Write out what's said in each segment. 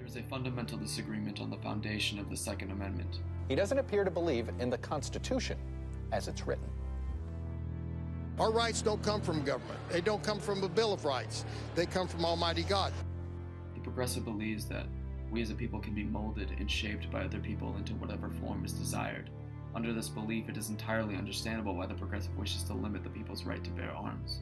is a fundamental disagreement on the foundation of the Second Amendment. He doesn't appear to believe in the Constitution as it's written. Our rights don't come from government. They don't come from a Bill of Rights. They come from Almighty God. The progressive believes that we as a people can be molded and shaped by other people into whatever form is desired. Under this belief, it is entirely understandable why the progressive wishes to limit the people's right to bear arms.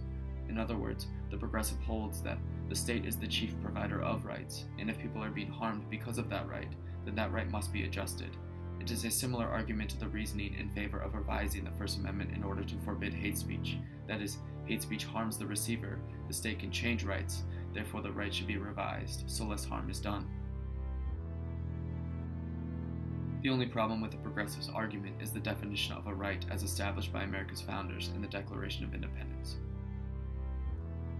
In other words, the progressive holds that the state is the chief provider of rights, and if people are being harmed because of that right, then that right must be adjusted. It is a similar argument to the reasoning in favor of revising the First Amendment in order to forbid hate speech. That is, hate speech harms the receiver, the state can change rights, therefore the right should be revised, so less harm is done. The only problem with the progressive's argument is the definition of a right as established by America's founders in the Declaration of Independence.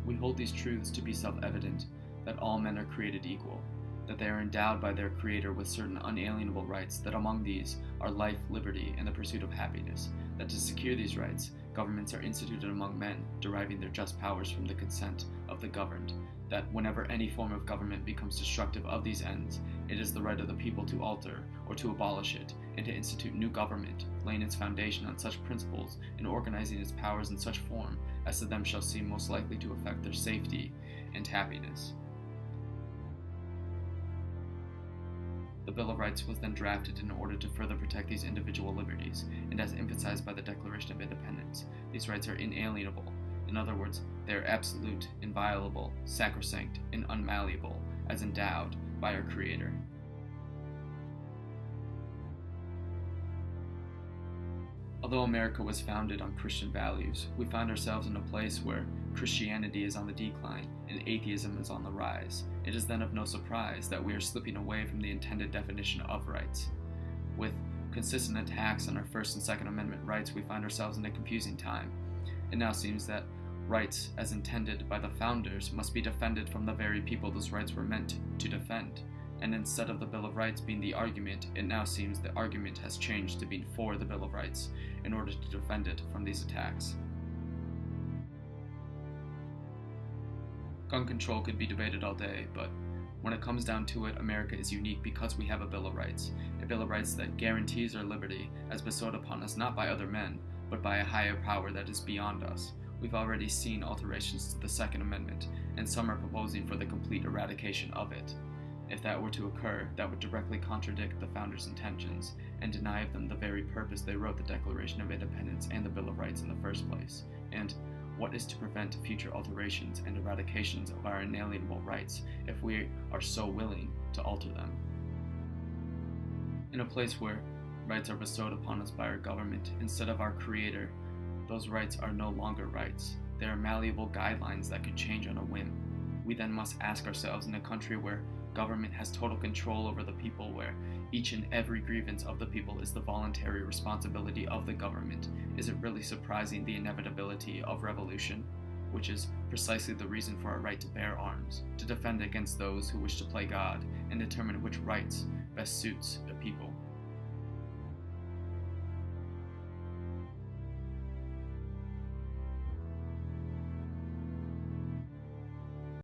We hold these truths to be self-evident, that all men are created equal, that they are endowed by their Creator with certain unalienable rights, that among these are life, liberty, and the pursuit of happiness, that to secure these rights, governments are instituted among men, deriving their just powers from the consent of the governed, that whenever any form of government becomes destructive of these ends, it is the right of the people to alter or to abolish it, and to institute new government, laying its foundation on such principles and organizing its powers in such form as to them shall seem most likely to affect their safety and happiness. The Bill of Rights was then drafted in order to further protect these individual liberties, and as emphasized by the Declaration of Independence, these rights are inalienable. In other words, they are absolute, inviolable, sacrosanct, and unmalleable, as endowed by our Creator. Although America was founded on Christian values, we find ourselves in a place where Christianity is on the decline and atheism is on the rise. It is then of no surprise that we are slipping away from the intended definition of rights. With consistent attacks on our First and Second Amendment rights, we find ourselves in a confusing time. It now seems that rights, as intended by the founders, must be defended from the very people those rights were meant to defend. And instead of the Bill of Rights being the argument, it now seems the argument has changed to being for the Bill of Rights in order to defend it from these attacks. Gun control could be debated all day, but when it comes down to it, America is unique because we have a Bill of Rights, a Bill of Rights that guarantees our liberty as bestowed upon us not by other men, but by a higher power that is beyond us. We've already seen alterations to the Second Amendment, and some are proposing for the complete eradication of it. If that were to occur, that would directly contradict the founders' intentions and deny them the very purpose they wrote the Declaration of Independence and the Bill of Rights in the first place. And what is to prevent future alterations and eradications of our inalienable rights if we are so willing to alter them? In a place where rights are bestowed upon us by our government instead of our Creator, those rights are no longer rights. They are malleable guidelines that could change on a whim. We then must ask ourselves, in a country where government has total control over the people, where each and every grievance of the people is the voluntary responsibility of the government, is it really surprising the inevitability of revolution, which is precisely the reason for our right to bear arms, to defend against those who wish to play God and determine which rights best suits the people?